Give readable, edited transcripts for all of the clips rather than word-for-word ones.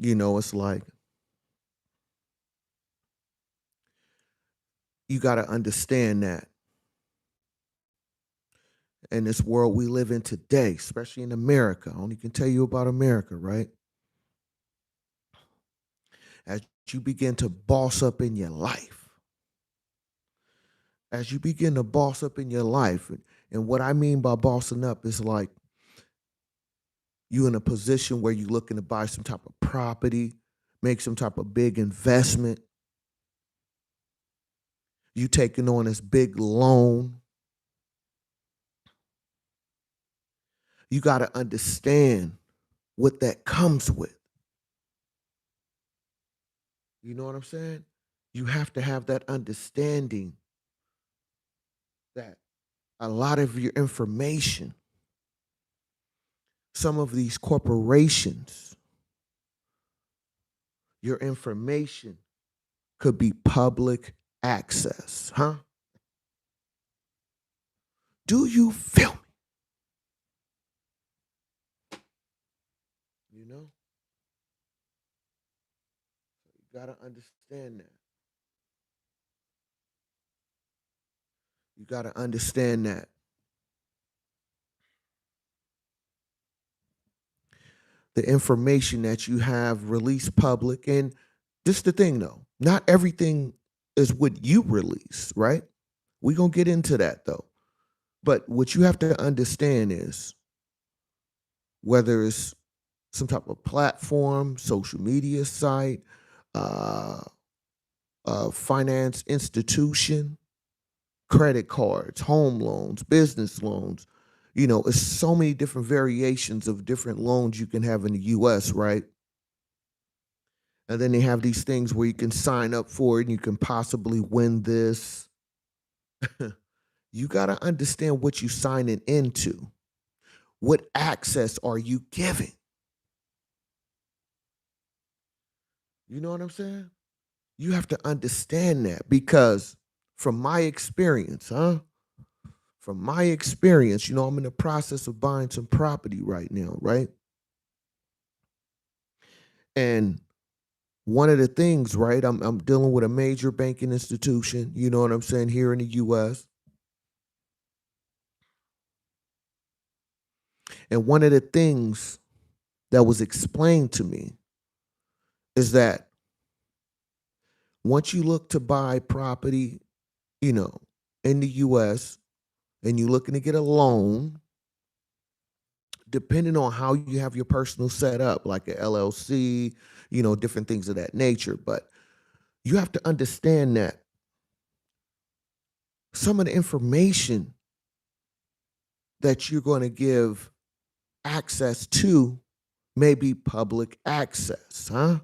It's like you got to understand that in this world we live in today, especially in America, I only can tell you about America, right? As you begin to boss up in your life, as you begin to boss up in your life, and what I mean by bossing up is like you in a position where you're looking to buy some type of property, make some type of big investment, you taking on this big loan. You got to understand what that comes with. You know what I'm saying? You have to have that understanding that a lot of your information, some of these corporations, your information could be public access, huh? Do you feel me? You know, you got to understand that. You got to understand that the information that you have released public, and this is the thing though, not everything is what you release, right? We're going to get into that though. But what you have to understand is whether it's some type of platform, social media site, uh, finance institution, credit cards, home loans, business loans. It's so many different variations of different loans you can have in the US, right? And then they have these things where you can sign up for it and you can possibly win this. You got to understand what you signing into. What access are you giving? You know what I'm saying? You have to understand that because from my experience, From my experience, I'm in the process of buying some property right now, right? And one of the things, right, I'm dealing with a major banking institution, you know what I'm saying, here in the US. And one of the things that was explained to me is that once you look to buy property, you know, in the US and you're looking to get a loan, depending on how you have your personal setup, like a LLC, different things of that nature. But you have to understand that some of the information that you're going to give access to may be public access, huh?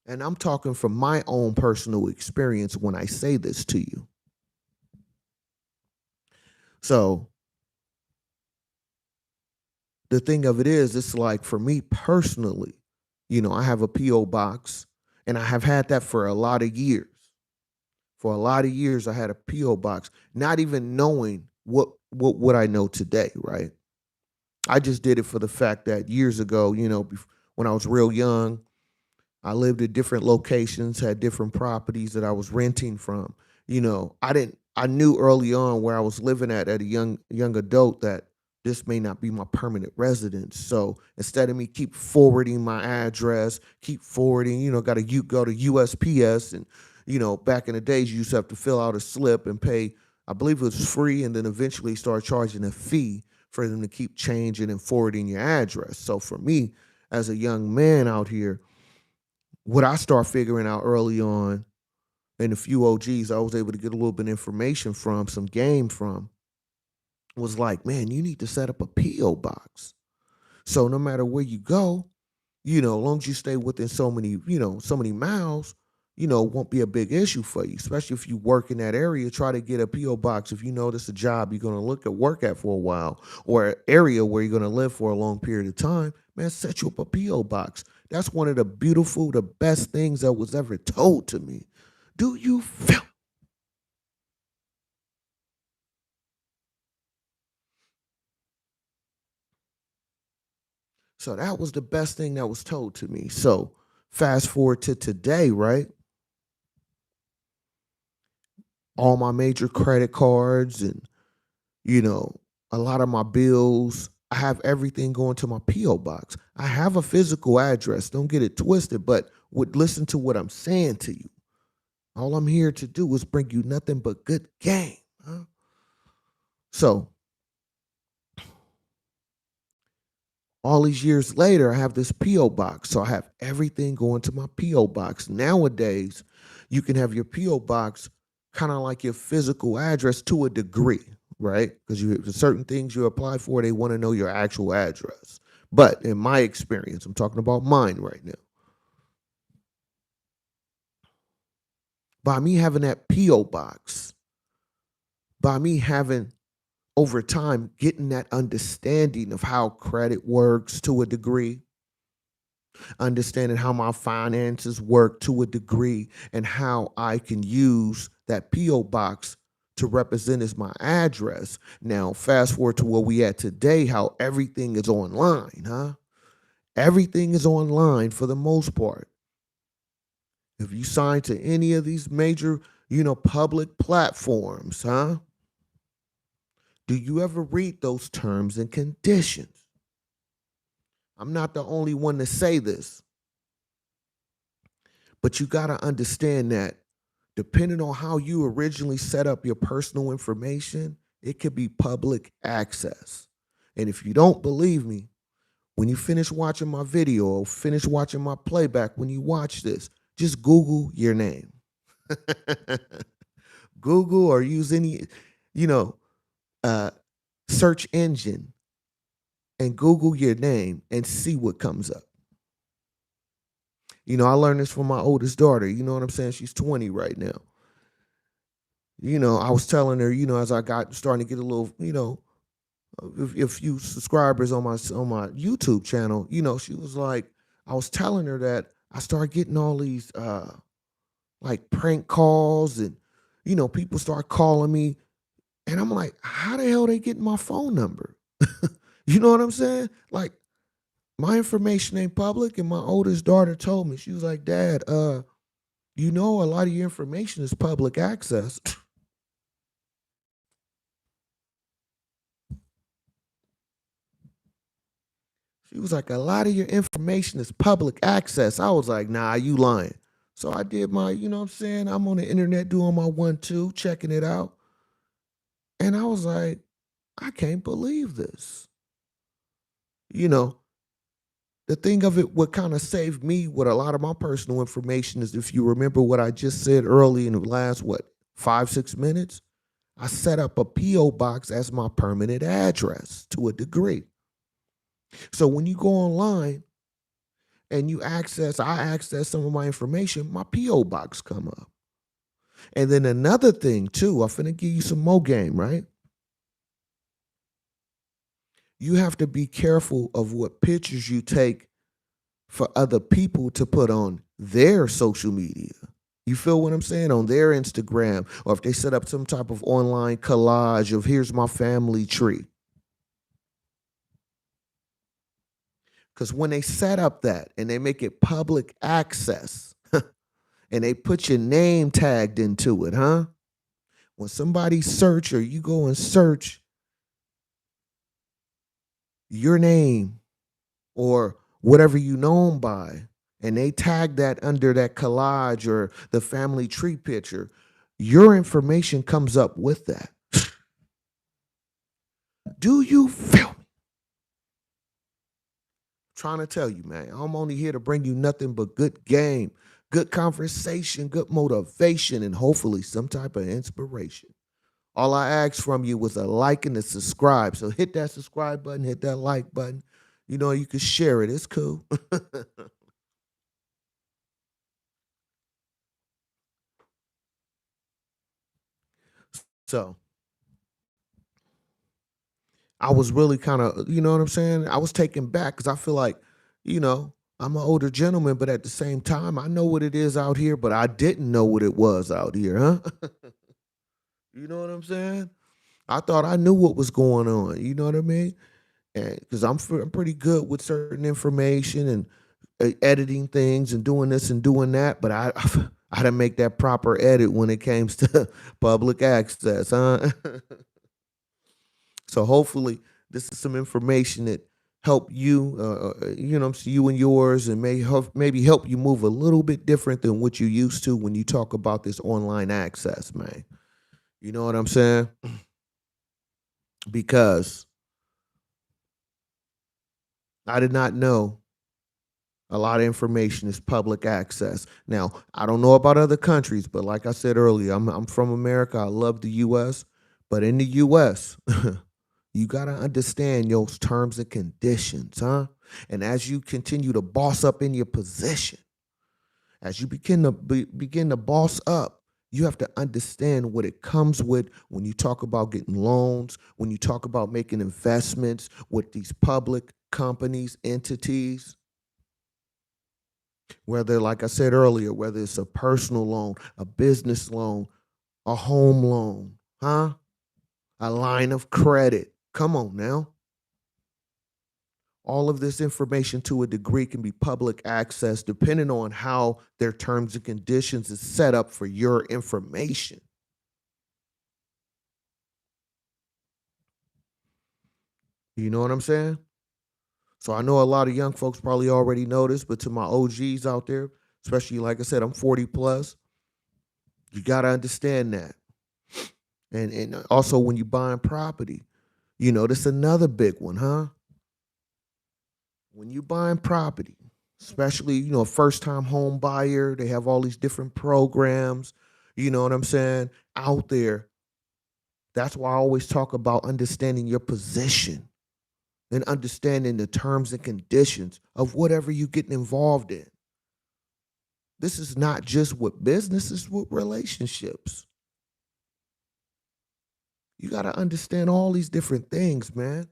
And I'm talking from my own personal experience when I say this to you. So the thing of it is, it's like for me personally, I have a P.O. box and I have had that for a lot of years. For a lot of years, I had a P.O. box, not even knowing what I know today, right? I just did it for the fact that years ago, when I was real young, I lived at different locations, had different properties that I was renting from. I knew early on where I was living at a young adult that this may not be my permanent residence. So instead of me keep forwarding my address, keep forwarding, got to go to USPS and back in the days you used to have to fill out a slip and pay. I believe it was free, and then eventually start charging a fee for them to keep changing and forwarding your address. So for me, as a young man out here, what I start figuring out early on, and a few OGs I was able to get a little bit of information from, some game from, was like, man, you need to set up a P.O. box. So no matter where you go, as long as you stay within so many miles, won't be a big issue for you, especially if you work in that area. Try to get a P.O. box if you know this is a job you're going to work at for a while, or an area where you're going to live for a long period of time. Man, set you up a P.O. box. That's one of the best things that was ever told to me. Do you feel? So that was the best thing that was told to me. So fast forward to today, right? All my major credit cards and, you know, a lot of my bills, I have everything going to my P.O. box. I have a physical address. Don't get it twisted, but listen to what I'm saying to you. All I'm here to do is bring you nothing but good game. Huh? So all these years later, I have this P.O. box. So I have everything going to my P.O. box. Nowadays, you can have your P.O. box kind of like your physical address to a degree, right? Because you certain things you apply for, they want to know your actual address. But in my experience, I'm talking about mine right now. By me having that P.O. box, by me having over time getting that understanding of how credit works to a degree, understanding how my finances work to a degree, and how I can use that P.O. box to represent as my address. Now, fast forward to where we at today, how everything is online, huh? Everything is online for the most part. If you sign to any of these major, public platforms, huh? Do you ever read those terms and conditions? I'm not the only one to say this, but you got to understand that depending on how you originally set up your personal information, it could be public access. And if you don't believe me, when you finish watching my video or finish watching my playback, when you watch this, just Google your name. Google or use any, you know, uh, search engine and Google your name and see what comes up. I learned this from my oldest daughter. You know what I'm saying? She's 20 right now. I was telling her, as I got starting to get a little, a few subscribers on my YouTube channel, she was like, I was telling her that I started getting all these like prank calls and people start calling me and I'm like, how the hell they getting my phone number? You know what I'm saying? Like my information ain't public, and my oldest daughter told me, she was like, Dad, a lot of your information is public access. She was like, a lot of your information is public access. I was like, nah, you lying. So I did my, you know what I'm saying? I'm on the internet doing my 1-2, checking it out. And I was like, I can't believe this. You know, the thing of it, what kind of saved me with a lot of my personal information is if you remember what I just said early in the last, 5-6 minutes, I set up a P.O. box as my permanent address to a degree. So when you go online and I access some of my information, my P.O. box come up. And then another thing too, I'm finna give you some more game, right? You have to be careful of what pictures you take for other people to put on their social media. You feel what I'm saying? On their Instagram, or if they set up some type of online collage of here's my family tree. Because when they set up that and they make it public access and they put your name tagged into it, huh? When somebody search or you go and search your name or whatever you known by, and they tag that under that collage or the family tree picture, your information comes up with that. Do you feel me? Trying to tell you, man, I'm only here to bring you nothing but good game, good conversation, good motivation, and hopefully some type of inspiration. All I asked from you was a like and a subscribe. So hit that subscribe button, hit that like button. You can share it. It's cool. So I was really kind of, you know what I'm saying? I was taken back because I feel like, you know, I'm an older gentleman, but at the same time, I know what it is out here, but I didn't know what it was out here, huh? You know what I'm saying? I thought I knew what was going on. You know what I mean? because I'm pretty good with certain information and editing things and doing this and doing that, but I didn't make that proper edit when it comes to public access, huh? So hopefully this is some information that help you, you and yours, and maybe help you move a little bit different than what you used to when you talk about this online access, man. You know what I'm saying? Because I did not know a lot of information is public access. Now, I don't know about other countries, but like I said earlier, I'm from America. I love the US, but in the US, you got to understand those terms and conditions, huh? And as you continue to boss up in your position, as you begin to boss up, you have to understand what it comes with when you talk about getting loans, when you talk about making investments with these public companies, entities, whether, like I said earlier, whether it's a personal loan, a business loan, a home loan, huh? A line of credit. Come on now. All of this information to a degree can be public access depending on how their terms and conditions is set up for your information. You know what I'm saying? So I know a lot of young folks probably already know this, but to my OGs out there, especially like I said, I'm 40 plus, you got to understand that. And also when you're buying property, this is another big one, huh? When you buying property, especially, first time home buyer, they have all these different programs, you know what I'm saying, out there. That's why I always talk about understanding your position and understanding the terms and conditions of whatever you're getting involved in. This is not just with business, it's with relationships. You got to understand all these different things, man.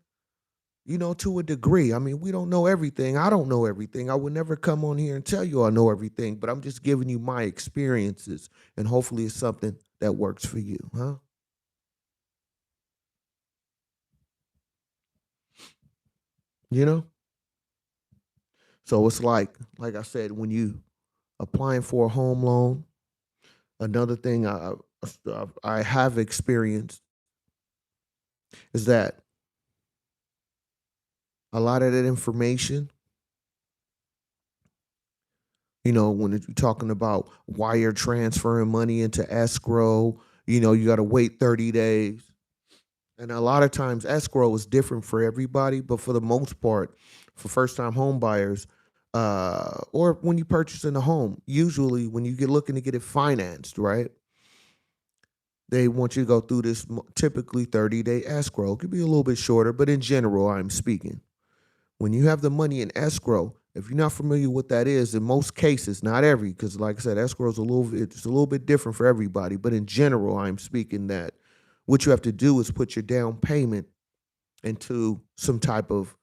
To a degree. I mean, we don't know everything. I don't know everything. I would never come on here and tell you I know everything, but I'm just giving you my experiences, and hopefully it's something that works for you, huh? You know? So it's like I said, when you applying for a home loan, another thing I have experienced is that a lot of that information, when you're talking about wire transferring money into escrow, you got to wait 30 days. And a lot of times escrow is different for everybody, but for the most part, for first time home buyers, or when you purchasing a home, usually when you get looking to get it financed, right? They want you to go through this typically 30-day escrow. It could be a little bit shorter, but in general, I'm speaking. When you have the money in escrow, if you're not familiar with what that is, in most cases, not every, because like I said, escrow is it's a little bit different for everybody. But in general, I'm speaking that what you have to do is put your down payment into some type of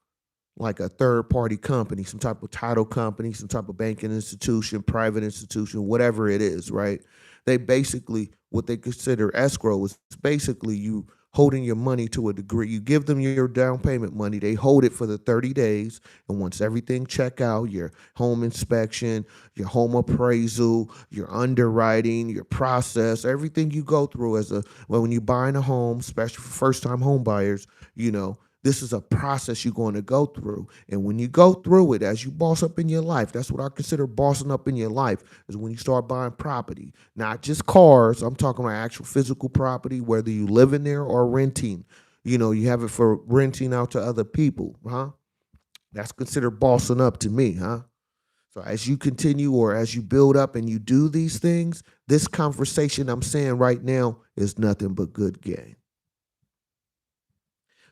like a third party company, some type of title company, some type of banking institution, private institution, whatever it is, right? They basically, what they consider escrow is basically you holding your money to a degree. You give them your down payment money, they hold it for the 30 days. And once everything check out, your home inspection, your home appraisal, your underwriting, your process, everything you go through when you're buying a home, especially for first time home buyers, this is a process you're going to go through. And when you go through it, as you boss up in your life, that's what I consider bossing up in your life, is when you start buying property, not just cars. I'm talking about actual physical property, whether you live in there or renting. You have it for renting out to other people, huh? That's considered bossing up to me, huh? So as you continue or as you build up and you do these things, this conversation I'm saying right now is nothing but good game.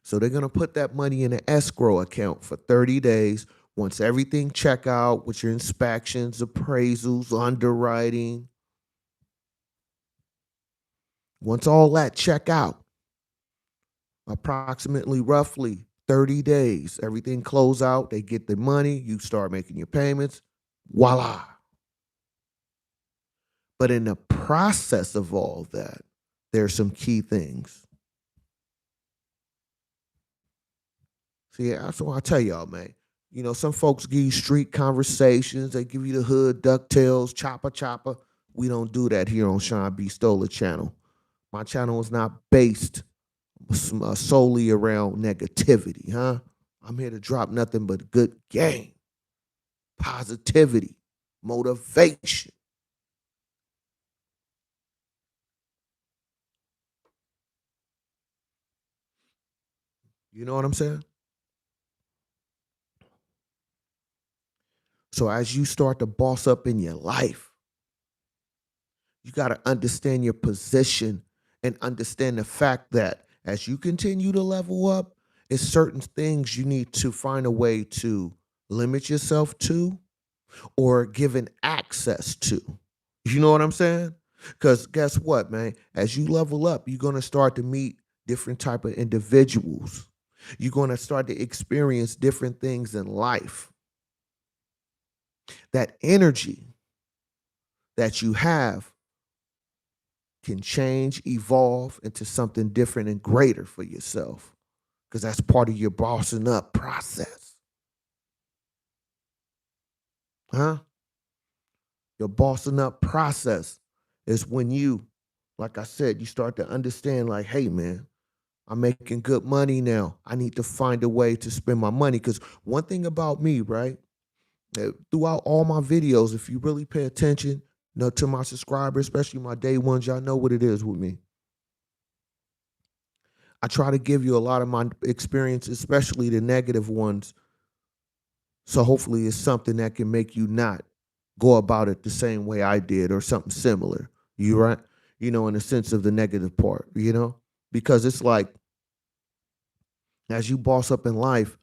So they're going to put that money in an escrow account for 30 days. Once everything check out with your inspections, appraisals, underwriting, once all that check out, approximately roughly 30 days, everything close out, they get the money, you start making your payments, voila. But in the process of all that, there's some key things. See, that's what I tell y'all, man. Some folks give you street conversations. They give you the hood, ducktails, chopper, chopper. We don't do that here on Sean B. Stoller channel. My channel is not based solely around negativity, huh? I'm here to drop nothing but good game, positivity, motivation. You know what I'm saying? So as you start to boss up in your life, you got to understand your position and understand the fact that as you continue to level up, it's certain things you need to find a way to limit yourself to or given access to. You know what I'm saying? Because guess what, man? As you level up, you're going to start to meet different type of individuals. You're going to start to experience different things in life. That energy that you have can change, evolve into something different and greater for yourself because that's part of your bossing up process. Huh? Your bossing up process is when you, like I said, you start to understand, like, hey, man, I'm making good money now. I need to find a way to spend my money. Because one thing about me, right, throughout all my videos, if you really pay attention, to my subscribers, especially my day ones, y'all know what it is with me. I try to give you a lot of my experiences, especially the negative ones. So hopefully it's something that can make you not go about it the same way I did or something similar. You right? In the sense of the negative part, because it's like as you boss up in life,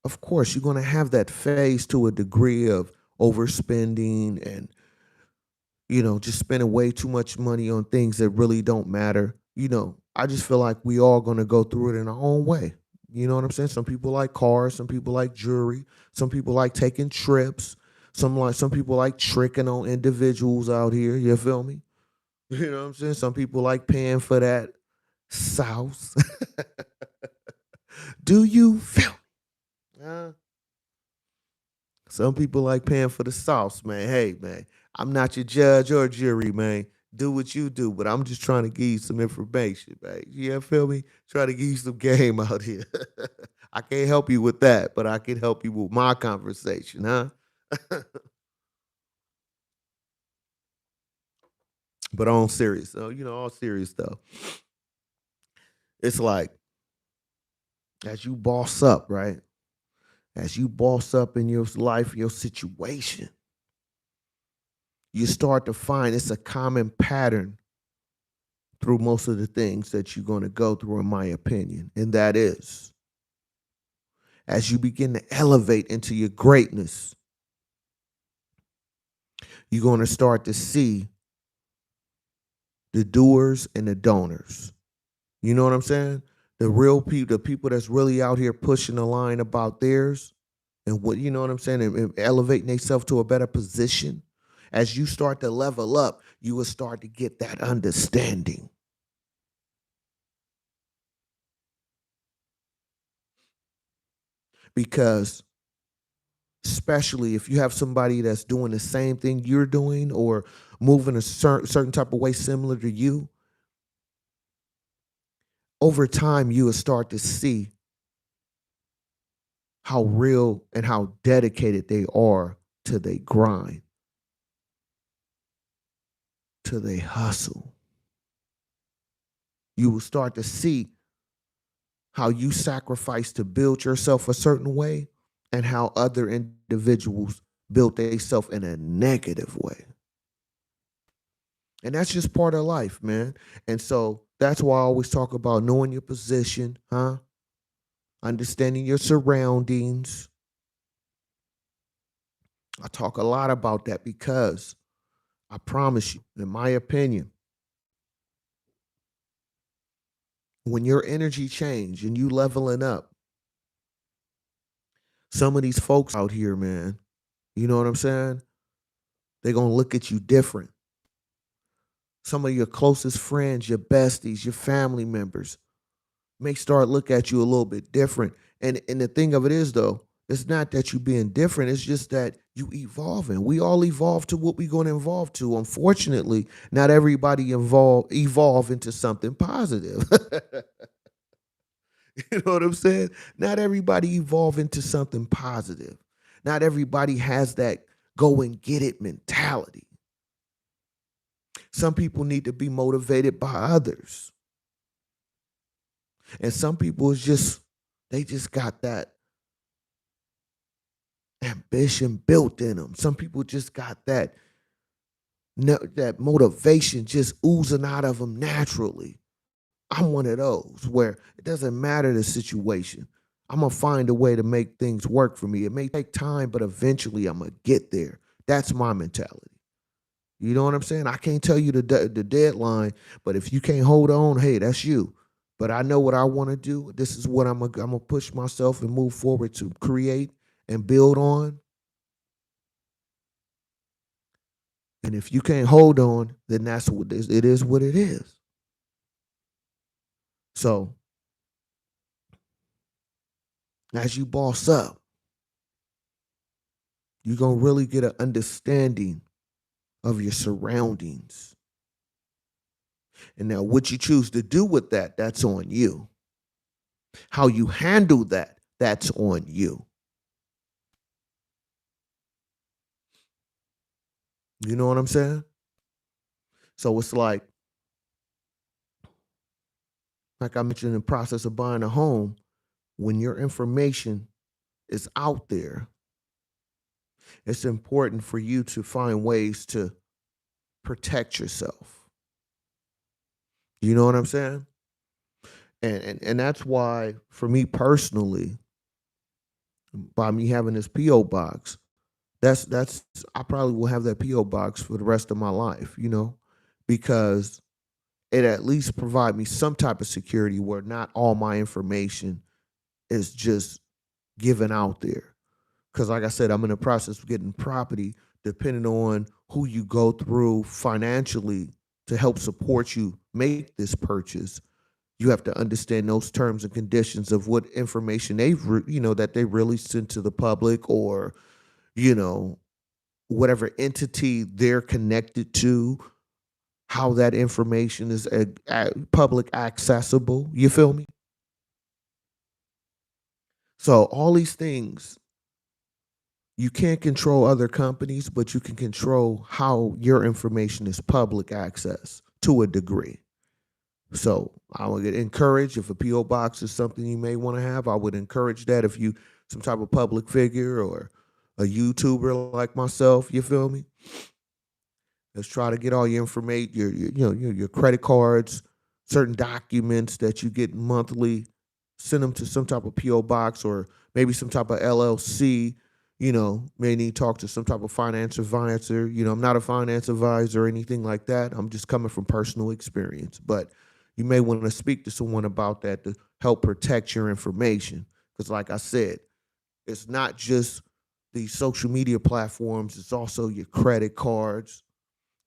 of course, you're going to have that phase to a degree of overspending and, just spending way too much money on things that really don't matter. I just feel like we all going to go through it in our own way. You know what I'm saying? Some people like cars, some people like jewelry, some people like taking trips, some people like tricking on individuals out here. You feel me? You know what I'm saying? Some people like paying for that sauce. Do you feel me? Some people like paying for the sauce, man. Hey, man, I'm not your judge or jury, man. Do what you do, but I'm just trying to give you some information, man. You feel me? Try to give you some game out here. I can't help you with that, but I can help you with my conversation, huh? But on serious, so all serious though. It's like as you boss up, right? As you boss up in your life, your situation, you start to find it's a common pattern through most of the things that you're going to go through, in my opinion. And that is, as you begin to elevate into your greatness, you're going to start to see the doers and the donors. You know what I'm saying? The real people, the people that's really out here pushing the line about theirs and what, you know what I'm saying, and elevating themselves to a better position. As you start to level up, you will start to get that understanding. Because especially if you have somebody that's doing the same thing you're doing or moving a certain type of way similar to you, over time you will start to see how real and how dedicated they are to their grind, to their hustle. You will start to see how you sacrifice to build yourself a certain way and how other individuals built themselves in a negative way. And that's just part of life, man. And so that's why I always talk about knowing your position, huh? Understanding your surroundings. I talk a lot about that because I promise you, in my opinion, when your energy change and you leveling up, some of these folks out here, man, you know what I'm saying? They're going to look at you different. Some of your closest friends, your besties, your family members may start look at you a little bit different. And the thing of it is though, it's not that you being different, it's just that you evolving. We all evolve to what we're going to evolve to. Unfortunately, not everybody evolve into something positive. You know what I'm saying? Not everybody evolve into something positive. Not everybody has that go and get it mentality. Some people need to be motivated by others. And some people is just they just got that ambition built in them. Some people just got that that motivation just oozing out of them naturally. I'm one of those where it doesn't matter the situation. I'm gonna find a way to make things work for me. It may take time, but eventually I'm gonna get there. That's my mentality. You know what I'm saying? I can't tell you the deadline, but if you can't hold on, hey, that's you. But I know what I want to do. This is what I'm gonna push myself and move forward to create and build on. And if you can't hold on, then that's what it is what it is. So as you boss up, you're gonna really get an understanding of your surroundings. And now what you choose to do with that, that's on you. How you handle that, that's on you. You know what I'm saying? So it's like I mentioned in the process of buying a home, when your information is out there, it's important for you to find ways to protect yourself. You know what I'm saying? And that's why for me personally, by me having this PO box, that's I probably will have that PO box for the rest of my life, because it at least provide me some type of security where not all my information is just given out there. Because like I said, I'm in the process of getting property. Depending on who you go through financially to help support you make this purchase, you have to understand those terms and conditions of what information that they really send to the public, or you know whatever entity they're connected to, how that information is public accessible. You feel me? So all these things, you can't control other companies, but you can control how your information is public access to a degree. So I would encourage, if a PO box is something you may want to have, I would encourage that. If you some type of public figure or a YouTuber like myself, you feel me? Let's try to get all your information, your credit cards, certain documents that you get monthly, send them to some type of PO box, or maybe some type of LLC. May need to talk to some type of finance advisor. I'm not a finance advisor or anything like that. I'm just coming from personal experience. But you may want to speak to someone about that to help protect your information. Because like I said, it's not just the social media platforms, it's also your credit cards,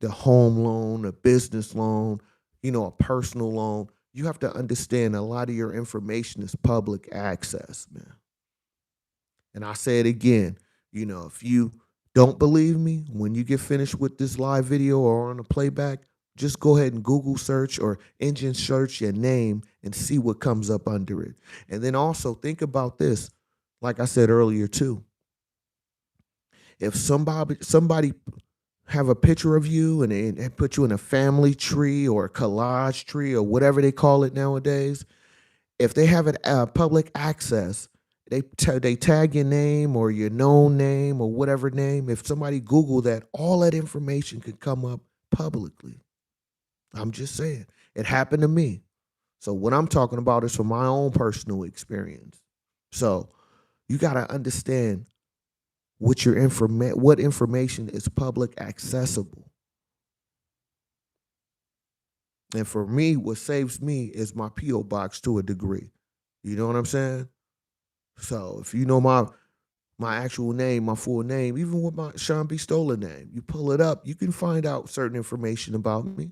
the home loan, a business loan, a personal loan. You have to understand a lot of your information is public access, man. And I say it again, if you don't believe me, when you get finished with this live video or on a playback, just go ahead and Google search or engine search your name and see what comes up under it. And then also think about this, like I said earlier too. If somebody have a picture of you and they put you in a family tree or a collage tree or whatever they call it nowadays, if they have it public access, they tag your name or your known name or whatever name. If somebody Google that, all that information could come up publicly. I'm just saying, it happened to me. So what I'm talking about is from my own personal experience. So you got to understand what what information is public accessible. And for me, what saves me is my PO box to a degree. You know what I'm saying? So if you know my actual name, my full name, even with my Sean B. Stoller name, you pull it up, you can find out certain information about me.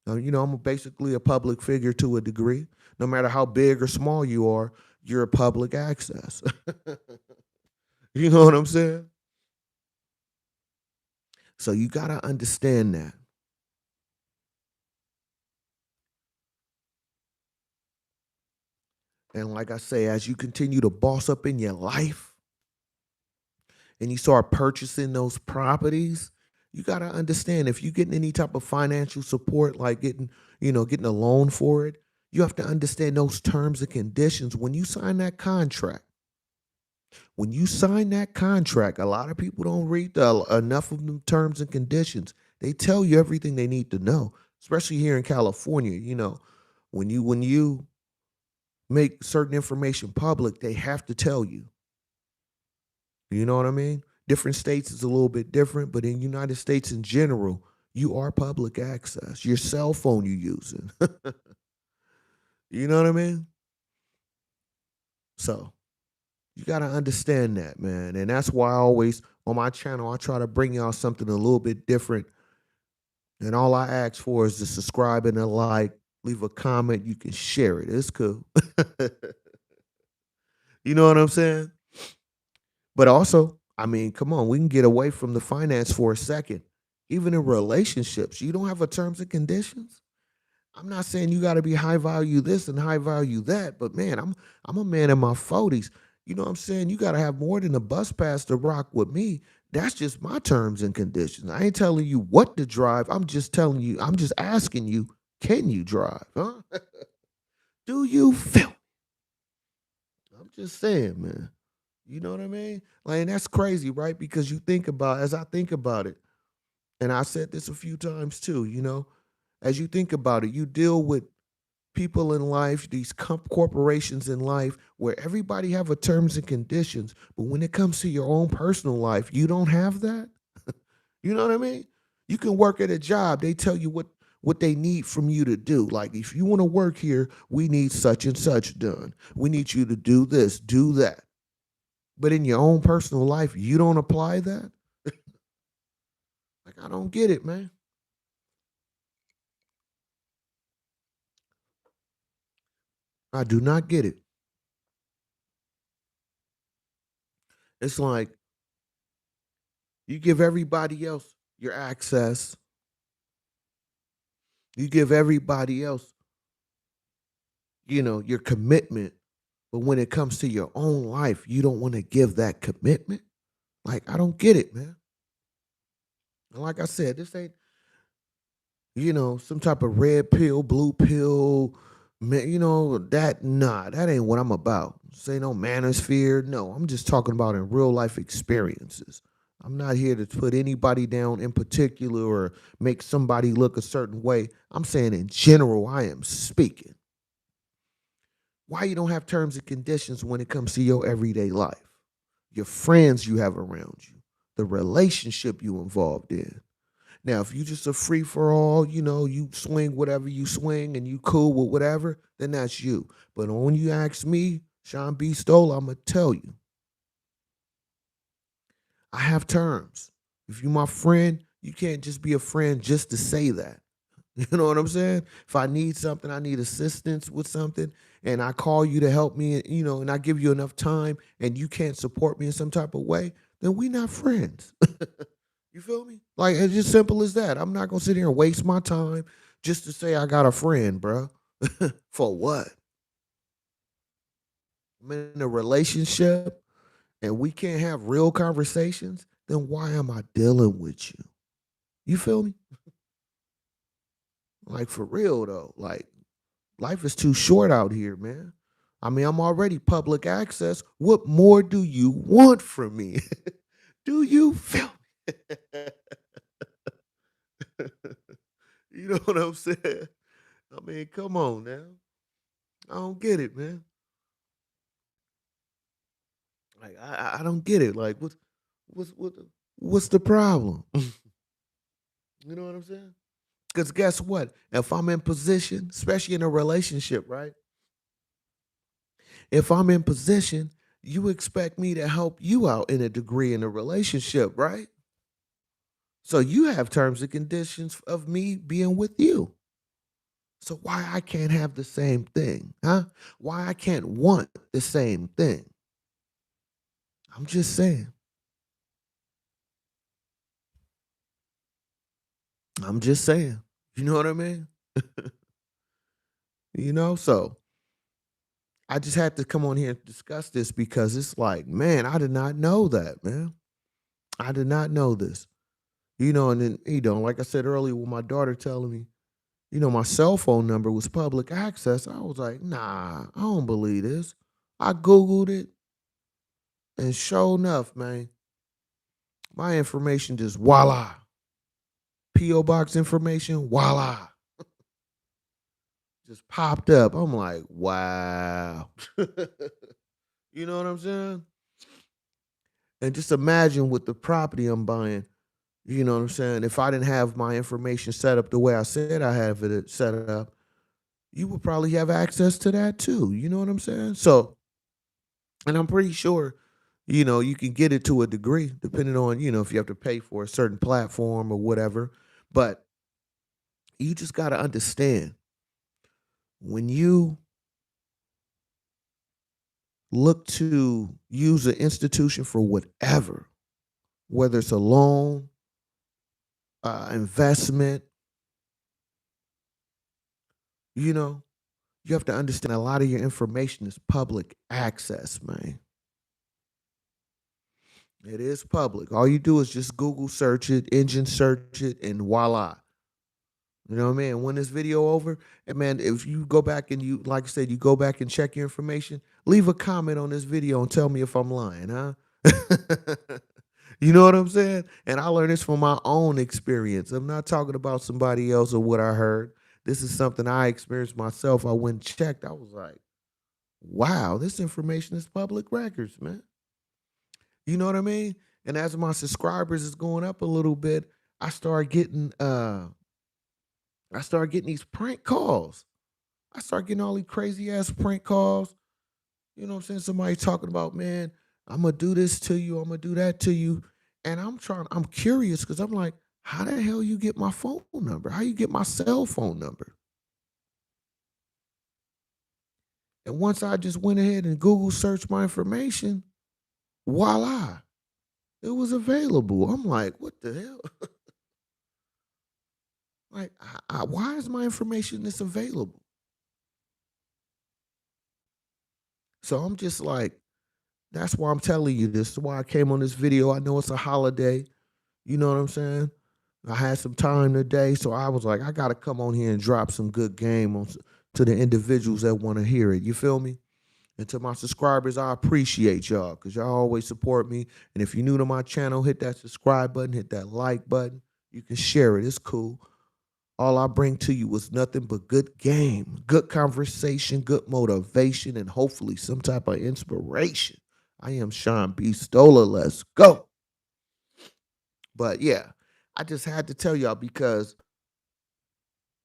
I'm basically a public figure to a degree. No matter how big or small you are, you're public access. You know what I'm saying? So you got to understand that. And like I say, as you continue to boss up in your life and you start purchasing those properties, you got to understand if you're getting any type of financial support, like getting a loan for it, you have to understand those terms and conditions when you sign that contract. When you sign that contract, a lot of people don't read enough of the terms and conditions. They tell you everything they need to know, especially here in California. When you make certain information public, they have to tell you. You know what I mean? Different states is a little bit different, but in United States in general, you are public access. Your cell phone you using. You know what I mean? So you got to understand that, man. And that's why I always, on my channel, I try to bring y'all something a little bit different. And all I ask for is to subscribe and a like, leave a comment. You can share it. It's cool. You know what I'm saying? But also, I mean, come on, we can get away from the finance for a second. Even in relationships, you don't have a terms and conditions. I'm not saying you got to be high value this and high value that, but man, I'm a man in my 40s. You know what I'm saying? You got to have more than a bus pass to rock with me. That's just my terms and conditions. I ain't telling you what to drive. I'm just telling you, I'm just asking you, can you drive? Huh? Do you feel? I'm just saying, man. You know what I mean? Like, and that's crazy, right? Because you think about, as I think about it, and I said this a few times too, as you think about it, you deal with people in life, these corporations in life, where everybody have a terms and conditions, but when it comes to your own personal life, you don't have that. You know what I mean? You can work at a job. They tell you what they need from you to do. Like if you want to work here, we need such and such done. We need you to do this, do that. But in your own personal life, you don't apply that? Like I don't get it, man. I do not get it. It's like you give everybody else your access. You give everybody else, your commitment. But when it comes to your own life, you don't want to give that commitment. Like, I don't get it, man. And like I said, this ain't, some type of red pill, blue pill, man, that ain't what I'm about. Say no manosphere. No, I'm just talking about in real life experiences. I'm not here to put anybody down in particular or make somebody look a certain way. I'm saying in general, I am speaking. Why you don't have terms and conditions when it comes to your everyday life, your friends you have around you, the relationship you involved in. Now, if you just a free for all, you swing whatever you swing and you cool with whatever, then that's you. But when you ask me, Sean B. Stoller, I'm gonna tell you, I have terms. If you my friend, you can't just be a friend just to say that. You know what I'm saying? If I need something, I need assistance with something, and I call you to help me, and I give you enough time and you can't support me in some type of way, then we not friends. You feel me? Like it's just simple as that. I'm not gonna sit here and waste my time just to say I got a friend, bro. For what? I'm in a relationship and we can't have real conversations, then why am I dealing with you? You feel me? Like for real though. Like life is too short out here, man. I mean, I'm already public access. What more do you want from me? Do you feel me? You know what I'm saying? I mean, come on now. I don't get it, man. Like I don't get it. Like what's the problem? You know what I'm saying? Because guess what? If I'm in position, especially in a relationship, right? If I'm in position, you expect me to help you out in a degree in a relationship, right? So you have terms and conditions of me being with you. So why I can't have the same thing, huh? Why I can't want the same thing? I'm just saying. I'm just saying. You know what I mean? So I just had to come on here and discuss this because it's like, man, I did not know that, man. I did not know this. And then, like I said earlier, with my daughter telling me, my cell phone number was public access, I was like, nah, I don't believe this. I Googled it, and sure enough, man, my information just voila. P.O. box information, voila, just popped up. I'm like, wow. You know what I'm saying? And just imagine with the property I'm buying, you know what I'm saying? If I didn't have my information set up the way I said I have it set up, you would probably have access to that too. You know what I'm saying? So, and I'm pretty sure, you can get it to a degree, depending on, if you have to pay for a certain platform or whatever. But you just got to understand when you look to use an institution for whatever, whether it's a loan, investment, you know, you have to understand a lot of your information is public access, man. It is public. All you do is just Google search it, engine search it, and voila. You know what I mean? When this video over, and man, if you go back and you, like I said, you go back and check your information, leave a comment on this video and tell me if I'm lying, huh? You know what I'm saying? And I learned this from my own experience. I'm not talking about somebody else or what I heard. This is something I experienced myself. I went and checked. I was like, wow, this information is public records, man. You know what I mean? And as my subscribers is going up a little bit, I start getting these prank calls. I start getting all these crazy ass prank calls. You know what I'm saying? Somebody talking about, man, I'm gonna do this to you, I'm gonna do that to you. And I'm curious because I'm like, how the hell you get my phone number? How you get my cell phone number? And once I just went ahead and Google searched my information, voila, it was available. I'm like, what the hell? Like, why is my information this available? So I'm just like, that's why I'm telling you this. Is why I came on this video. I know it's a holiday. You know what I'm saying? I had some time today, so I was like, I got to come on here and drop some good game to the individuals that want to hear it. You feel me? And to my subscribers, I appreciate y'all because y'all always support me. And if you're new to my channel, hit that subscribe button, hit that like button. You can share it. It's cool. All I bring to you is nothing but good game, good conversation, good motivation, and hopefully some type of inspiration. I am Sean B. Stoller. Let's go. But yeah, I just had to tell y'all because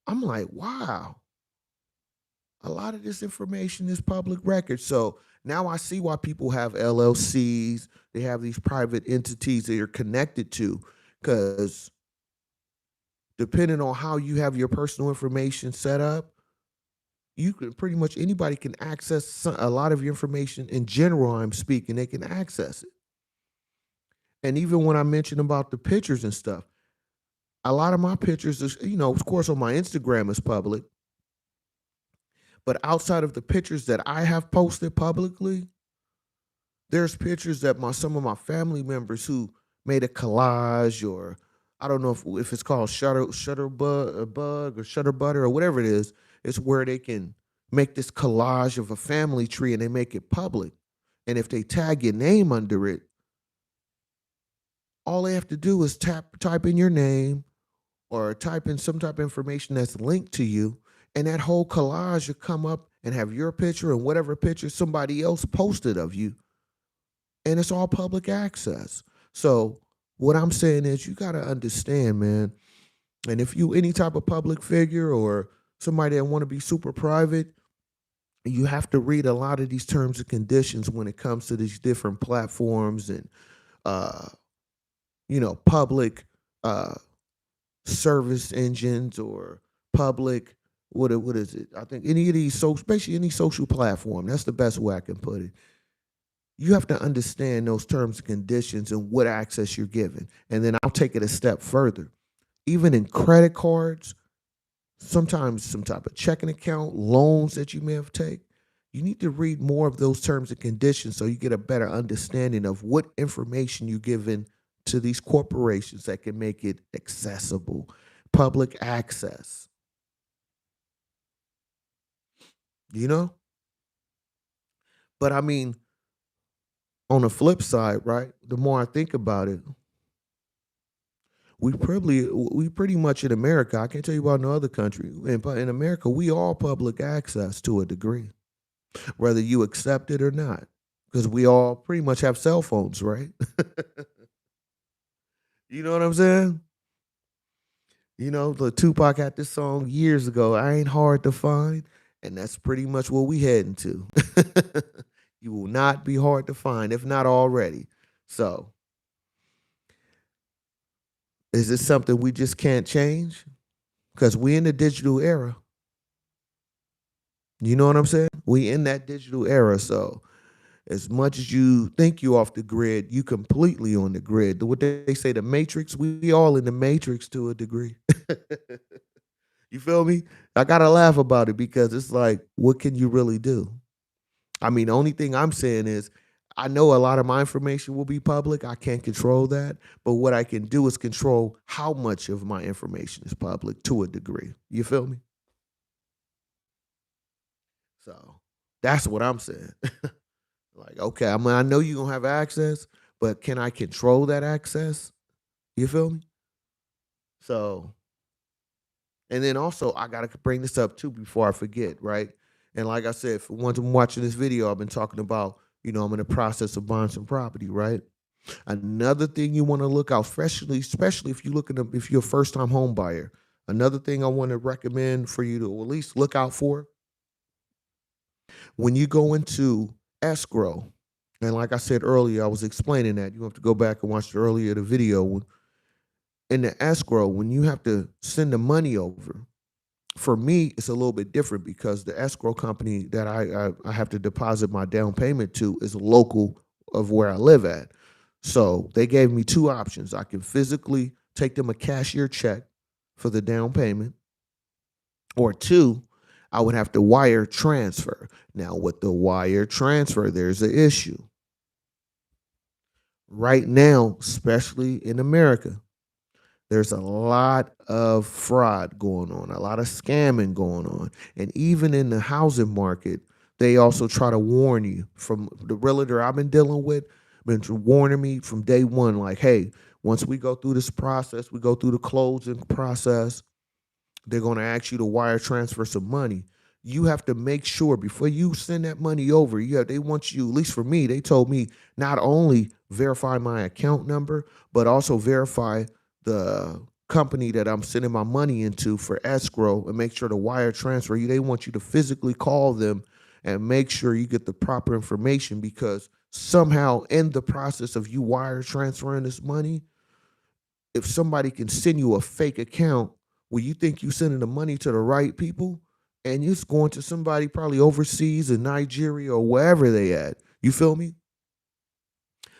I'm like, wow, a lot of this information is public record. So now I see why people have LLCs, they have these private entities they are connected to, because depending on how you have your personal information set up, you can pretty much anybody can access a lot of your information in general. I'm speaking, they can access it. And even when I mentioned about the pictures and stuff, a lot of my pictures is, of course, on my Instagram is public, but outside of the pictures that I have posted publicly, there's pictures that some of my family members who made a collage, or I don't know if it's called bug or shutter butter or whatever it is. It's where they can make this collage of a family tree and they make it public. And if they tag your name under it, all they have to do is type in your name or type in some type of information that's linked to you, and that whole collage will come up and have your picture and whatever picture somebody else posted of you, and it's all public access. So what I'm saying is you got to understand, man. And if you any type of public figure or somebody that want to be super private, you have to read a lot of these terms and conditions when it comes to these different platforms and uh public uh service engines or public what is it? I think any of these basically any social platform. That's the best way I can put it. You have to understand those terms and conditions and what access you're given. And then I'll take it a step further. Even in credit cards, sometimes some type of checking account, loans that you may have taken, you need to read more of those terms and conditions so you get a better understanding of what information you're giving to these corporations that can make it accessible, public access, you know? But I mean, on the flip side, right? The more I think about it, we pretty much in America, I can't tell you about no other country, but in America, we all public access to a degree, whether you accept it or not, because we all pretty much have cell phones, right? You know what I'm saying? You know, the Tupac had this song years ago, I ain't hard to find, and that's pretty much what we heading to. You will not be hard to find, if not already. So, is this something we just can't change? Because we in the digital era. You know what I'm saying? We in that digital era. So as much as you think you off the grid, you completely on the grid. What they say, the matrix, we all in the matrix to a degree. You feel me? I gotta laugh about it because it's like, what can you really do? I mean, the only thing I'm saying is I know a lot of my information will be public. I can't control that. But what I can do is control how much of my information is public to a degree. You feel me? So that's what I'm saying. Like, okay, I mean, I know you're gonna have access, but can I control that access? You feel me? So, and then also I gotta bring this up too before I forget, right? And like I said, for once I'm watching this video, I've been talking about, I'm in the process of buying some property, right? Another thing you want to look out, especially if if you're a first time home buyer. Another thing I want to recommend for you to at least look out for when you go into escrow. And like I said earlier, I was explaining that you have to go back and watch the video. In the escrow, when you have to send the money over, for me, it's a little bit different because the escrow company that I have to deposit my down payment to is local of where I live at. So they gave me two options. I can physically take them a cashier check for the down payment, or two, I would have to wire transfer. Now, with the wire transfer, there's an issue. Right now, especially in America, there's a lot of fraud going on, a lot of scamming going on. And even in the housing market, they also try to warn you. From the realtor I've been dealing with, been warning me from day one, like, hey, once we go through this process, we go through the closing process, they're going to ask you to wire transfer some money. You have to make sure before you send that money over, they want you, at least for me, they told me not only verify my account number, but also verify the company that I'm sending my money into for escrow and make sure the wire transfer. They want you to physically call them and make sure you get the proper information, because somehow in the process of you wire transferring this money, if somebody can send you a fake account where you think you're sending the money to the right people and it's going to somebody probably overseas in Nigeria or wherever they at, you feel me?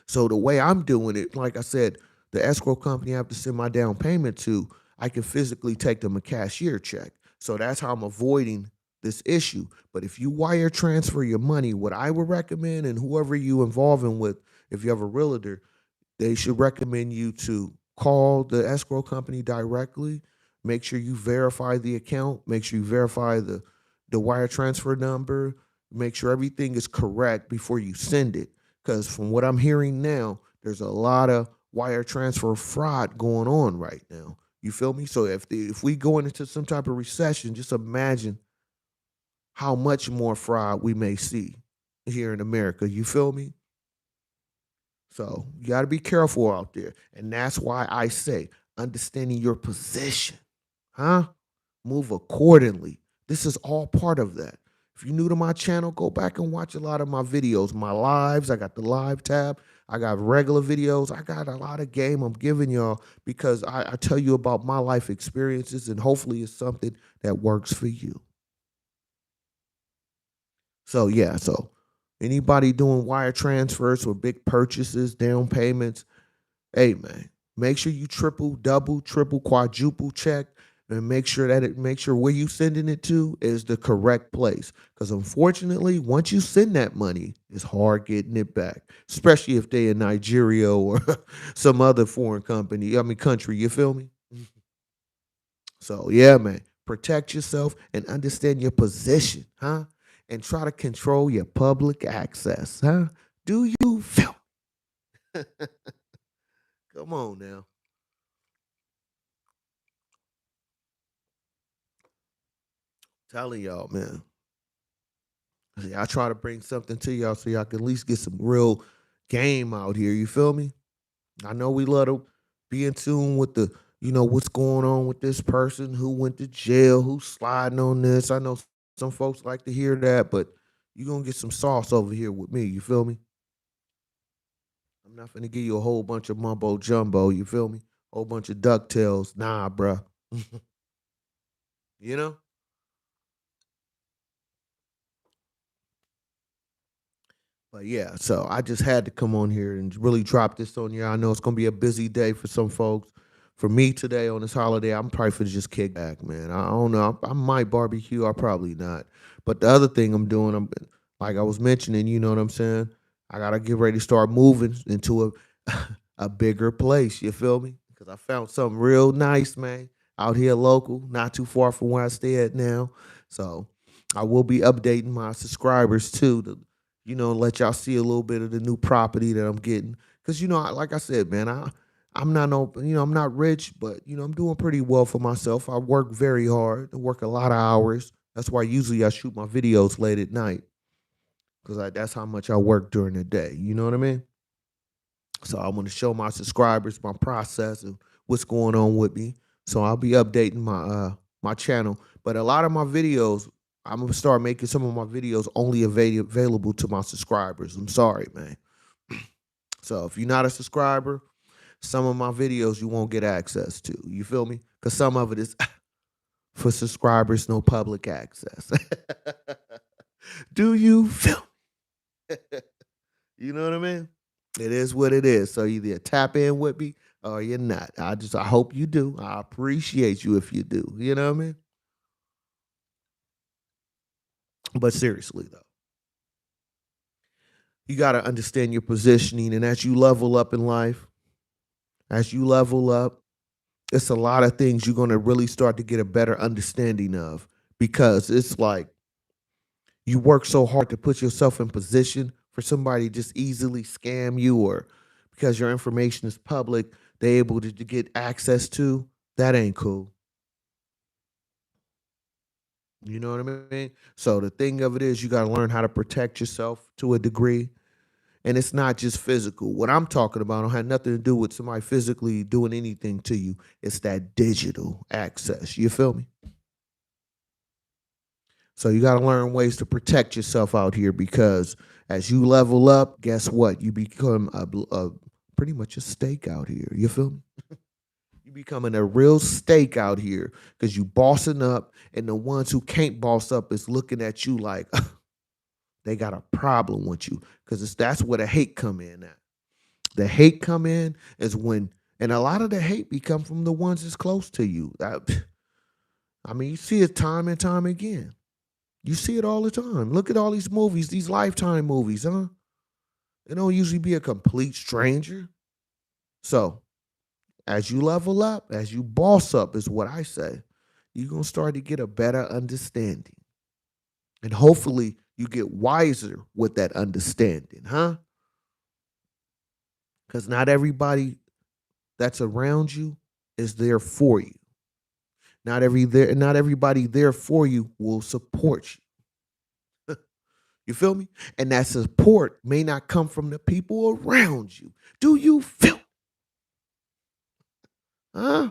So the way I'm doing it, like I said, the escrow company I have to send my down payment to, I can physically take them a cashier check. So that's how I'm avoiding this issue. But if you wire transfer your money, what I would recommend, and whoever you involving with, if you have a realtor, they should recommend you to call the escrow company directly. Make sure you verify the account. Make sure you verify the wire transfer number. Make sure everything is correct before you send it. Because from what I'm hearing now, there's a lot of wire transfer fraud going on right now. You feel me? So if we going into some type of recession, just imagine how much more fraud we may see here in America. You feel me? So you got to be careful out there. And that's why I say understanding your position, huh? Move accordingly. This is all part of that. If you're new to my channel, go back and watch a lot of my videos, my lives. I got the live tab. I got regular videos. I got a lot of game I'm giving y'all because I tell you about my life experiences, and hopefully it's something that works for you. So yeah, so anybody doing wire transfers or big purchases, down payments, hey man, make sure you triple, double, triple, quadruple check and make sure where you sending it to is the correct place. Because unfortunately, once you send that money, it's hard getting it back, especially if they in Nigeria or some other foreign country. You feel me? So yeah, man, protect yourself and understand your position, huh? And try to control your public access, huh? Do you feel? Come on now, telling y'all, man. See, I try to bring something to y'all so y'all can at least get some real game out here. You feel me? I know we love to be in tune with what's going on with this person who went to jail, who's sliding on this. I know some folks like to hear that, but you're gonna get some sauce over here with me. You feel me? I'm not gonna give you a whole bunch of mumbo jumbo. You feel me? Whole bunch of ducktails. Nah, bruh. you know. But yeah, so I just had to come on here and really drop this on you. I know it's gonna be a busy day for some folks. For me today on this holiday, I'm probably for just kick back, man. I don't know. I might barbecue. I probably not. But the other thing I'm doing, I'm like I was mentioning. You know what I'm saying? I gotta get ready to start moving into a a bigger place. You feel me? Because I found something real nice, man, out here local, not too far from where I stay at now. So I will be updating my subscribers too to let y'all see a little bit of the new property that I'm getting. Cause like I said, man, I'm not no, I'm not rich, but I'm doing pretty well for myself. I work very hard. I work a lot of hours. That's why usually I shoot my videos late at night, cause that's how much I work during the day. You know what I mean? So I want to show my subscribers my process and what's going on with me. So I'll be updating my channel. But a lot of my videos, I'm gonna start making some of my videos only available to my subscribers. I'm sorry, man. So if you're not a subscriber, some of my videos you won't get access to. You feel me? Because some of it is for subscribers, no public access. Do you feel? You know what I mean? It is what it is. So either tap in with me or you're not. I hope you do. I appreciate you if you do. You know what I mean? But seriously though, you gotta understand your positioning, and as you level up in life, as you level up, it's a lot of things you're gonna really start to get a better understanding of, because it's like you work so hard to put yourself in position for somebody to just easily scam you, or because your information is public, they're able to get access to. That ain't cool. You know what I mean? So the thing of it is, you got to learn how to protect yourself to a degree. And it's not just physical. What I'm talking about don't have nothing to do with somebody physically doing anything to you. It's that digital access. You feel me? So you got to learn ways to protect yourself out here, because as you level up, guess what? You become pretty much a stake out here. You feel me? You becoming a real stake out here because you bossing up, and the ones who can't boss up is looking at you like they got a problem with you, because that's where the hate come in at. The hate come in is when, and a lot of the hate be come from the ones that's close to you. I mean, you see it time and time again. You see it all the time. Look at all these movies, these Lifetime movies, huh? It don't usually be a complete stranger. So as you level up, as you boss up, is what I say, you're gonna start to get a better understanding. And hopefully you get wiser with that understanding, huh? Because not everybody that's around you is there for you. Not everybody there for you will support you. You feel me? And that support may not come from the people around you. Do you feel? Huh?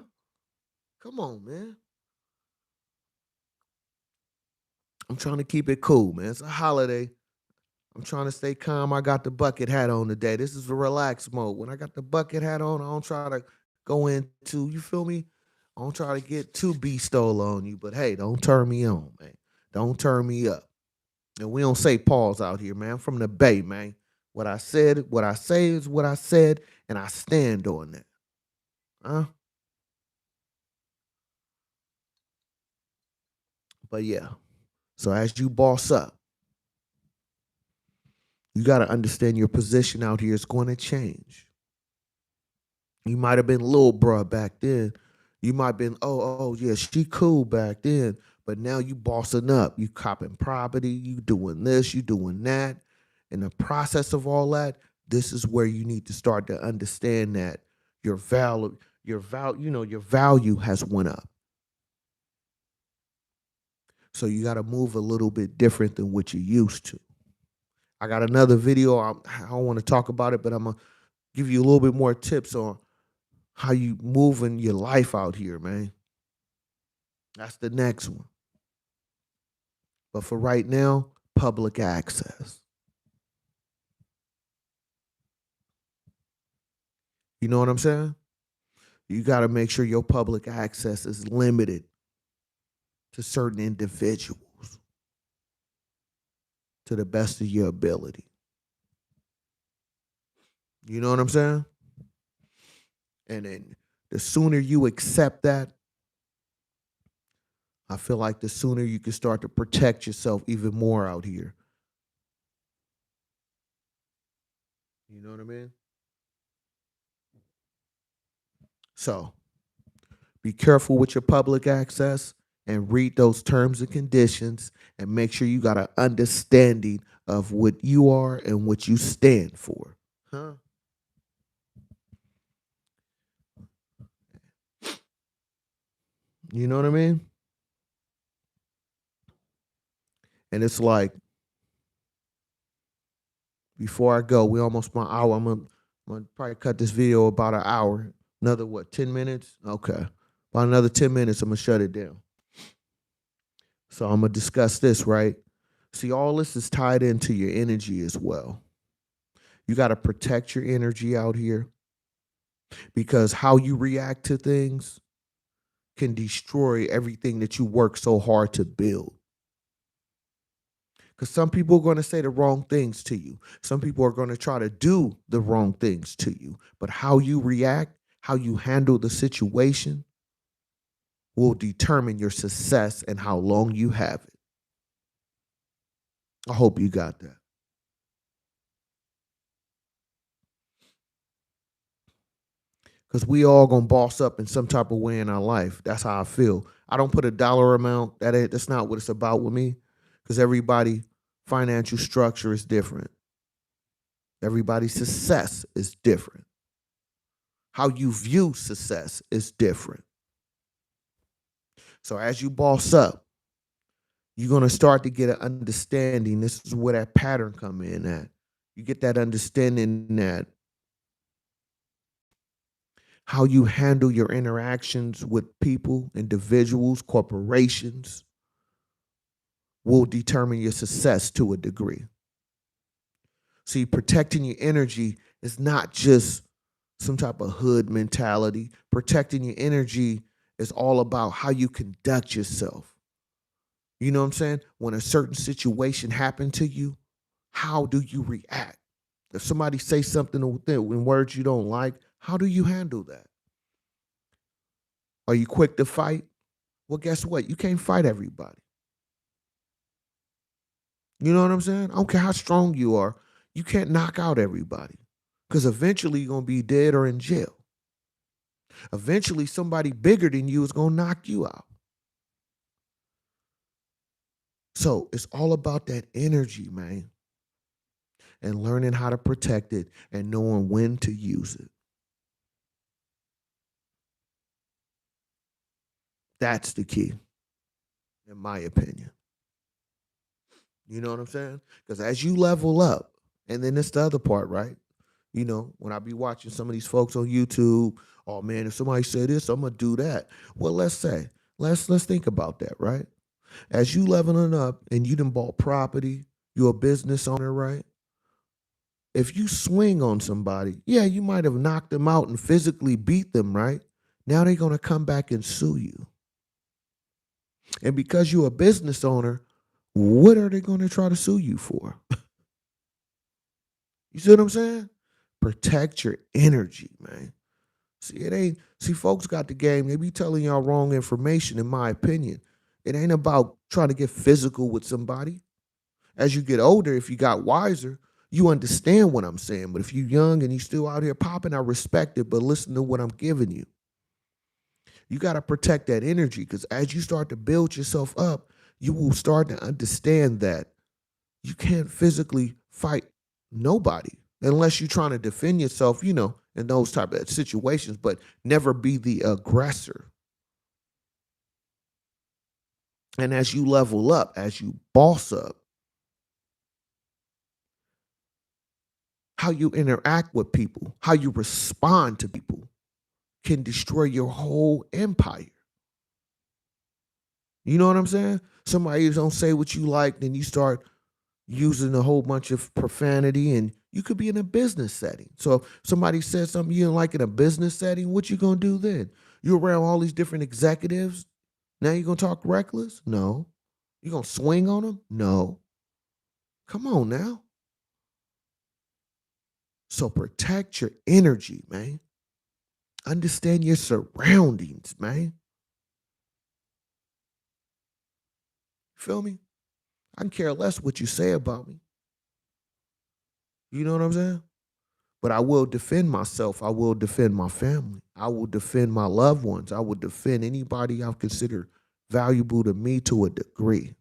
Come on, man. I'm trying to keep it cool, man. It's a holiday. I'm trying to stay calm. I got the bucket hat on today. This is a relaxed mode. When I got the bucket hat on, I don't try to go into, you feel me? I don't try to get too beastole on you, but hey, don't turn me on, man. Don't turn me up. And we don't say pause out here, man. I'm from the Bay, man. What I said, what I say is what I said, and I stand on that. Huh? But yeah. So as you boss up, you got to understand your position out here is going to change. You might have been little bruh back then. You might have been, oh, yeah, she cool back then. But now you bossing up. You copping property. You doing this. You doing that. In the process of all that, this is where you need to start to understand that your value has went up. So you got to move a little bit different than what you used to. I got another video. I don't want to talk about it, but I'm gonna give you a little bit more tips on how you moving your life out here, man. That's the next one. But for right now, public access. You know what I'm saying? You got to make sure your public access is limited to certain individuals to the best of your ability. You know what I'm saying? And then the sooner you accept that, I feel like the sooner you can start to protect yourself even more out here. You know what I mean? So be careful with your public access and read those terms and conditions and make sure you got an understanding of what you are and what you stand for. Huh? You know what I mean? And it's like, before I go, we almost my hour. I'm gonna probably cut this video about an hour. Another what, 10 minutes? Okay. About another 10 minutes, I'm gonna shut it down. So I'm gonna discuss this, right? See, all this is tied into your energy as well. You got to protect your energy out here because how you react to things can destroy everything that you work so hard to build. Because some people are going to say the wrong things to you. Some people are going to try to do the wrong things to you. But how you react, how you handle the situation will determine your success and how long you have it. I hope you got that. Because we all gonna boss up in some type of way in our life. That's how I feel. I don't put a dollar amount. That's not what it's about with me. Because everybody financial structure is different. Everybody's success is different. How you view success is different. So as you boss up, you're gonna start to get an understanding. This is where that pattern come in at. You get that understanding that how you handle your interactions with people, individuals, corporations will determine your success to a degree. See, protecting your energy is not just some type of hood mentality. Protecting your energy is all about how you conduct yourself. You know what I'm saying? When a certain situation happened to you, how do you react? If somebody say something in words you don't like, how do you handle that? Are you quick to fight? Well, guess what? You can't fight everybody. You know what I'm saying? I don't care how strong you are. You can't knock out everybody because eventually you're going to be dead or in jail. Eventually, somebody bigger than you is going to knock you out. So it's all about that energy, man, and learning how to protect it and knowing when to use it. That's the key, in my opinion. You know what I'm saying? Because as you level up, and then it's the other part, right? You know, when I be watching some of these folks on YouTube, oh man, if somebody say this, I'm gonna do that. Well, let's think about that, right? As you leveling up and you done bought property, you're a business owner, right? If you swing on somebody, yeah, you might have knocked them out and physically beat them, right? Now they're gonna come back and sue you. And because you're a business owner, what are they going to try to sue you for? You see what I'm saying? Protect your energy, man. See, folks got the game. They be telling y'all wrong information, in my opinion. It ain't about trying to get physical with somebody. As you get older, if you got wiser, you understand what I'm saying. But if you young and you still out here popping, I respect it, but listen to what I'm giving you. You got to protect that energy because as you start to build yourself up, you will start to understand that you can't physically fight nobody unless you're trying to defend yourself, in those type of situations, but never be the aggressor. And as you level up, as you boss up, how you interact with people, how you respond to people can destroy your whole empire. You know what I'm saying? Somebody don't say what you like, then you start using a whole bunch of profanity, and you could be in a business setting. So if somebody says something you don't like in a business setting, what you gonna do then? You're around all these different executives. Now you're gonna talk reckless? No. You gonna swing on them? No. Come on now. So protect your energy, man. Understand your surroundings, man. Feel me? I can care less what you say about me. You know what I'm saying? But I will defend myself. I will defend my family. I will defend my loved ones. I will defend anybody I consider valuable to me to a degree.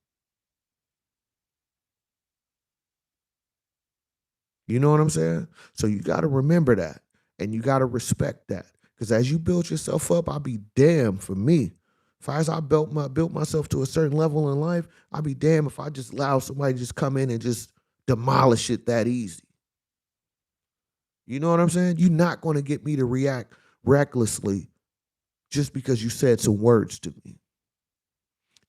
You know what I'm saying? So you got to remember that and you got to respect that. Because as you build yourself up, I'll be damned for me. If as I built myself to a certain level in life, I'll be damned if I just allow somebody to just come in and just demolish it that easy. You know what I'm saying? You're not going to get me to react recklessly just because you said some words to me.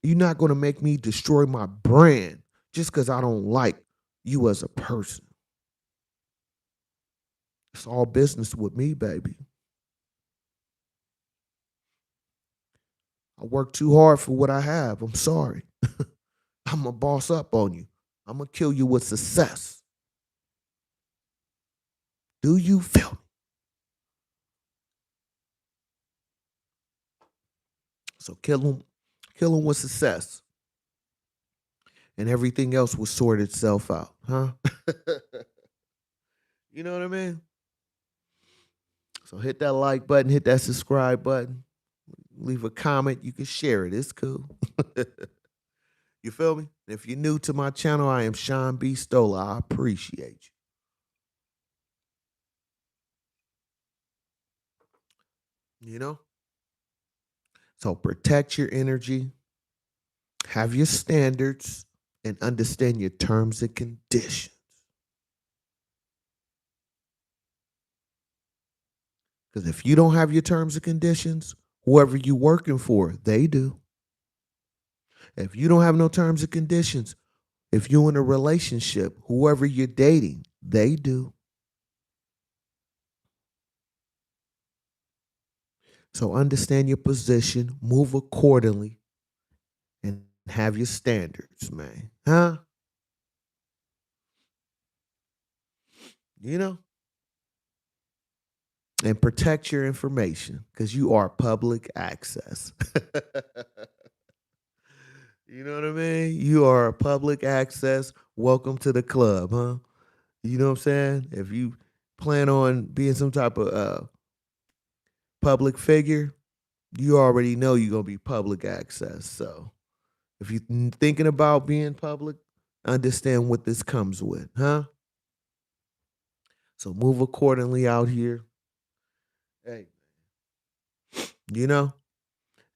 You're not going to make me destroy my brand just because I don't like you as a person. It's all business with me, baby. I work too hard for what I have. I'm sorry. I'm going to boss up on you. I'm going to kill you with success. Do you feel me? So kill him with success. And everything else will sort itself out, huh? You know what I mean? So hit that like button, hit that subscribe button, leave a comment. You can share it. It's cool. You feel me? If you're new to my channel, I am Sean B. Stoller. I appreciate you. You know? So protect your energy, have your standards, and understand your terms and conditions. Because if you don't have your terms and conditions, whoever you're working for, they do. If you don't have no terms and conditions, if you're in a relationship, whoever you're dating, they do. So understand your position, move accordingly, and have your standards, man. Huh? You know? And protect your information because you are public access. You know what I mean? You are public access. Welcome to the club, huh? You know what I'm saying? If you plan on being some type of public figure, you already know you're gonna be public access. So if you're thinking about being public, understand what this comes with, huh? So move accordingly out here. Hey, you know,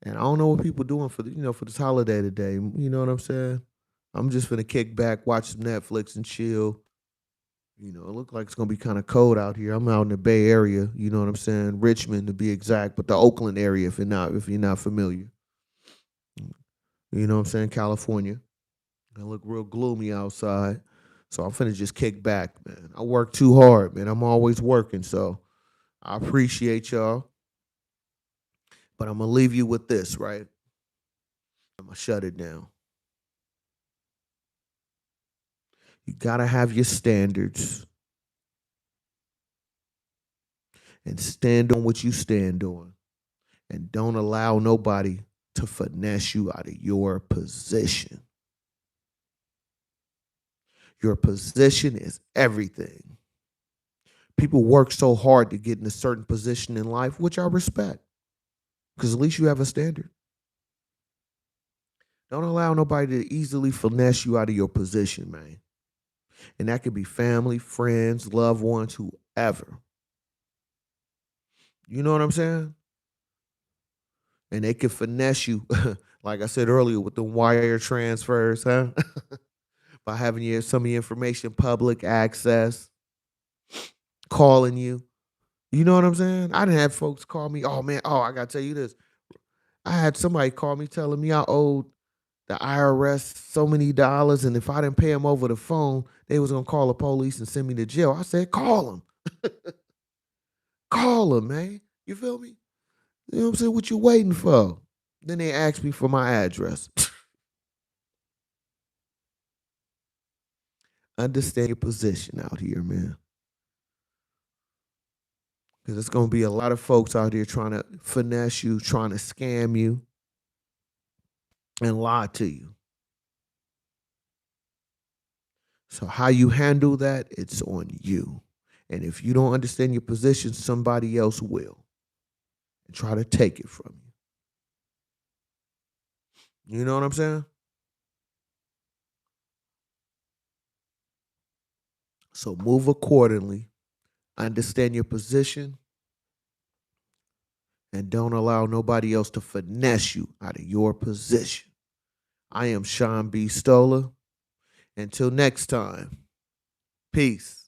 and I don't know what people doing for for this holiday today. You know what I'm saying? I'm just gonna kick back, watch some Netflix, and chill. It looks like it's gonna be kind of cold out here. I'm out in the Bay Area. You know what I'm saying? Richmond to be exact, but the Oakland area, if you're not familiar. You know what I'm saying? California. It look real gloomy outside. So I'm finna just kick back, man. I work too hard, man. I'm always working. So I appreciate y'all. But I'm gonna leave you with this, right? I'm gonna shut it down. You got to have your standards and stand on what you stand on. And don't allow nobody to finesse you out of your position. Your position is everything. People work so hard to get in a certain position in life, which I respect, because at least you have a standard. Don't allow nobody to easily finesse you out of your position, man. And that could be family, friends, loved ones, whoever. You know what I'm saying? And they can finesse you, like I said earlier, with the wire transfers, huh? By having some of your information public access, calling you. You know what I'm saying? I didn't have folks call me, oh man, I gotta tell you this. I had somebody call me telling me I owed the IRS so many dollars, and if I didn't pay them over the phone, they was gonna call the police and send me to jail. I said, call them. Call them, man. You feel me? You know what I'm saying? What you waiting for? Then they asked me for my address. Understand your position out here, man. Because there's going to be a lot of folks out here trying to finesse you, trying to scam you, and lie to you. So how you handle that, it's on you. And if you don't understand your position, somebody else will and try to take it from you. You know what I'm saying? So move accordingly, understand your position, and don't allow nobody else to finesse you out of your position. I am Sean B. Stoller. Until next time, peace.